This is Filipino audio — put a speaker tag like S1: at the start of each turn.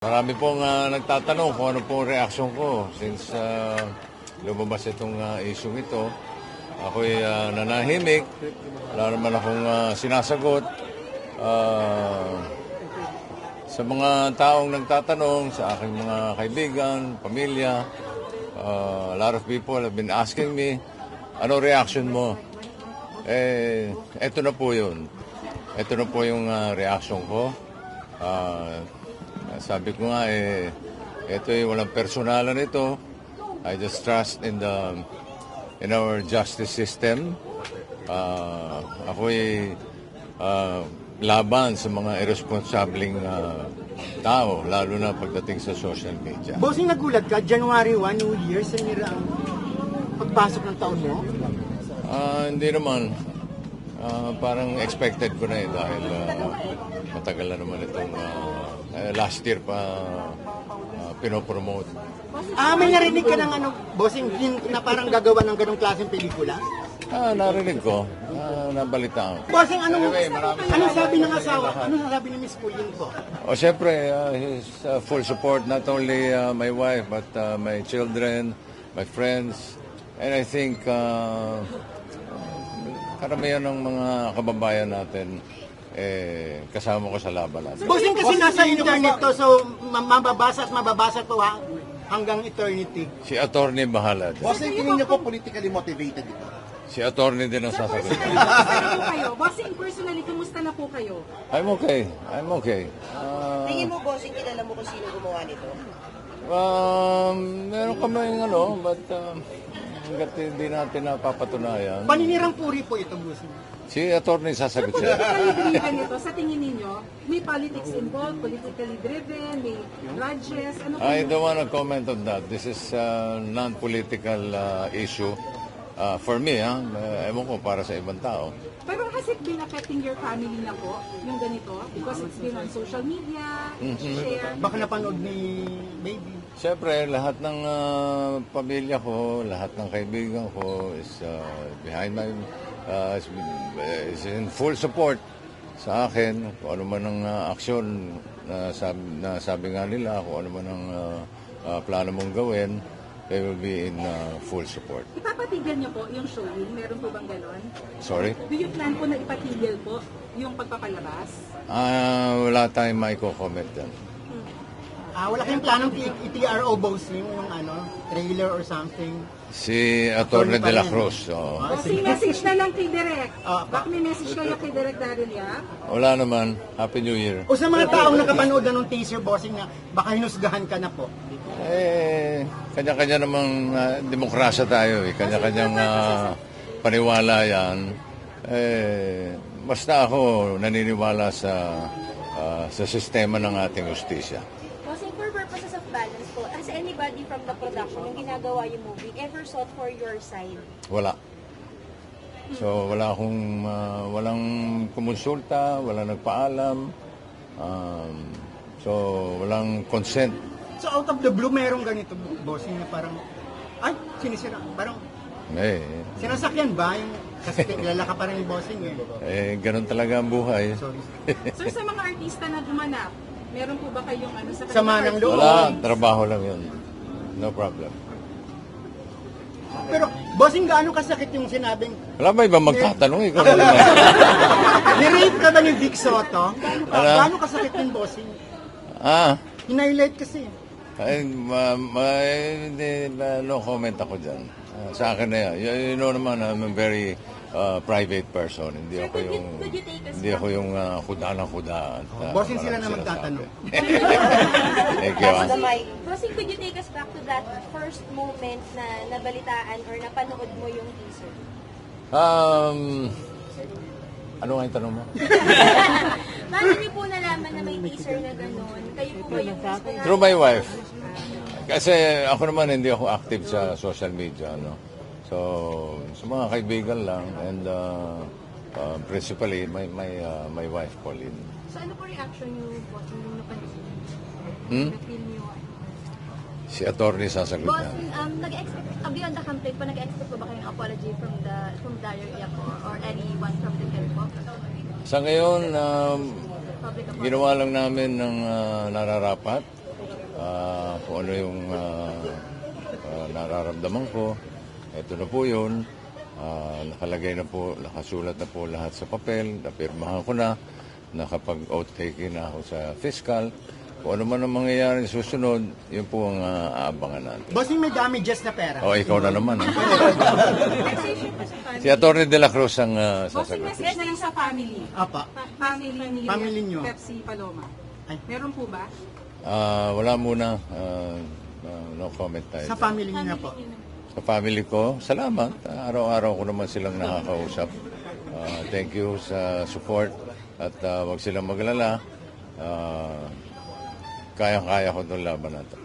S1: Marami pong nagtatanong kung ano pong reaksyon ko since lumabas itong issue ito. Ako'y nanahimik, wala naman akong sinasagot. Sa mga taong nagtatanong, sa aking mga kaibigan, pamilya, a lot of people have been asking me, ano reaction mo? Eto na po yun. Ito na po yung reaction ko. Sabi ko nga, ito walang personalan ito. I just trust in our justice system. Ako'y laban sa mga irresponsibleng tao, lalo na pagdating sa social media.
S2: Bossing, nagulat ka, January 1, New Year, sinira ang pagpasok ng taon mo?
S1: Hindi naman. Parang expected ko na dahil matagal na naman itong last year pa pinopromote.
S2: May narinig ka ng bossing, na parang gagawa ng ganong klaseng pelikula?
S1: Narinig ko. Nabalitaan.
S2: Bossing, anong sabi ng asawa? Anong sabi ni Miss Pauline po?
S1: Siyempre, his full support, not only my wife, but my children, my friends, and I think karamihan ng mga kababayan natin kasama ko sa laban natin.
S2: Bossing, kasi nasa internet to, so mababasa at mababasa to hanggang eternity.
S1: Si attorney bahala dyan.
S3: Bossing, tingin niyo po politically motivated ito?
S1: Si attorney din ang sasagot.
S4: Bossing, personally, kumusta na po kayo?
S1: I'm okay. I'm okay.
S5: Tingin mo, bossing, kilala mo kung sino gumawa nito?
S1: Meron kami but hanggat hindi natin napapatunayan.
S2: Paninirang puri po ito, bossing.
S1: Si attorney sasagot siya.
S4: Politically driven ito, sa tingin ninyo, may politics involved, politically driven, may grudges, ano po?
S1: I don't want to comment on that. This is a non-political issue. For me, ewan ko para sa ibang tao.
S4: Pero has it been affecting your family na po, yung ganito? Because it's been on social media, share.
S2: Baka napanood ni baby.
S1: Siyempre, lahat ng pamilya ko, lahat ng kaibigan ko is behind my, is in full support sa akin. Kung ano man ang aksyon na sabi nga nila, kung ano man ang plano mong gawin, they will be in full support.
S4: Ipapatigil niyo po yung showing? Meron po bang ganon?
S1: Sorry?
S4: Do you plan po na ipatigil po yung pagpapalabas?
S1: Wala tayong maiko-comment dyan.
S2: Wala kayong planong i-TRO bossing, yung trailer or something?
S1: Si Atty. De la Cruz.
S4: Bossing, message na lang kay Direk. Baka may message kayo kay Direk Daryl, ya?
S1: Wala naman. Happy New Year.
S2: O sa mga taong nakapanood na nung teaser, bossing, na baka hinusgahan ka na po?
S1: Kanya-kanya namang demokrasya tayo. Kanya-kanyang paniwala yan. Basta ako naniniwala sa sistema ng ating justisya.
S6: Bossing, for purposes of balance po, has anybody from the production yung ginagawa yung movie ever sought for your side?
S1: Wala. So walang kumonsulta, walang nagpaalam. So walang consent.
S2: So out of the blue, merong ganito, bossing, na parang, sinisira, parang, sinasakyan ba? Kasi kilala ka pa rin yung bossing
S1: Ganun talaga ang buhay.
S2: Sorry.
S4: Sir, sa mga artista na gumanap, meron po ba kayong sa
S2: Sama ng loob.
S1: Wala, trabaho lang yun. No problem.
S2: Pero, bossing, gaano kasakit yung sinabing,
S1: Wala ba ibang magtatanong? Ikaw na.
S2: ni-rape ka ba ni Vic Soto? Gaano kasakit yung bossing? Hinighlight kasi.
S1: No comment ako dyan. Sa akin na yan. You know naman, I'm a very private person. Hindi ako yung kuda ng kuda.
S2: Bossing, sila na magtatanong.
S1: Thank you.
S6: Bossing, could you take us back to that first moment na nabalitaan or napanood mo yung teaser?
S1: Ano nga yung tanong mo?
S6: Paano niyo po nalaman na may teaser na gano'n? Kayo po ba yung mismo na...
S1: Through my wife. Kasi ako naman hindi ako active sa social media. So, sa mga kaibigan lang and principally my wife, Pauline.
S4: So ano po reaction niyo, bossing, nung napansin? Na-feel niyo?
S1: Si attorney sasagot niya.
S6: Bossing, beyond the campaign po, nag-expect po ba kayong apology from Daryl Iaco or anyone from the team po?
S1: Sa ngayon, ginawa lang namin ng nararapat. kung ano yung nararamdaman ko. Ito na po yun. Nakalagay na po, nakasulat na po lahat sa papel. Napirmahan ko na. Nakapag-oath taking na ako sa fiscal. Kung ano man ang mangyayari susunod, yun po ang aabangan natin.
S2: Bossing, may damages na pera.
S1: Ikaw na naman.
S4: Message po sa family.
S1: Si Atty. De La Cruz ang
S4: Bossing,
S1: sasagot.
S4: message na lang sa family.
S2: Apa.
S4: Family ni
S2: Family nyo.
S4: Pepsi Paloma.
S2: Ay.
S4: Meron po ba?
S1: Wala muna. No comment tayo.
S2: Sa family niyo na po.
S1: Sa family ko, salamat. Araw-araw ko naman silang nakakausap. Thank you sa support. At wag silang maglala. Kaya-kaya ko itong laban na ito.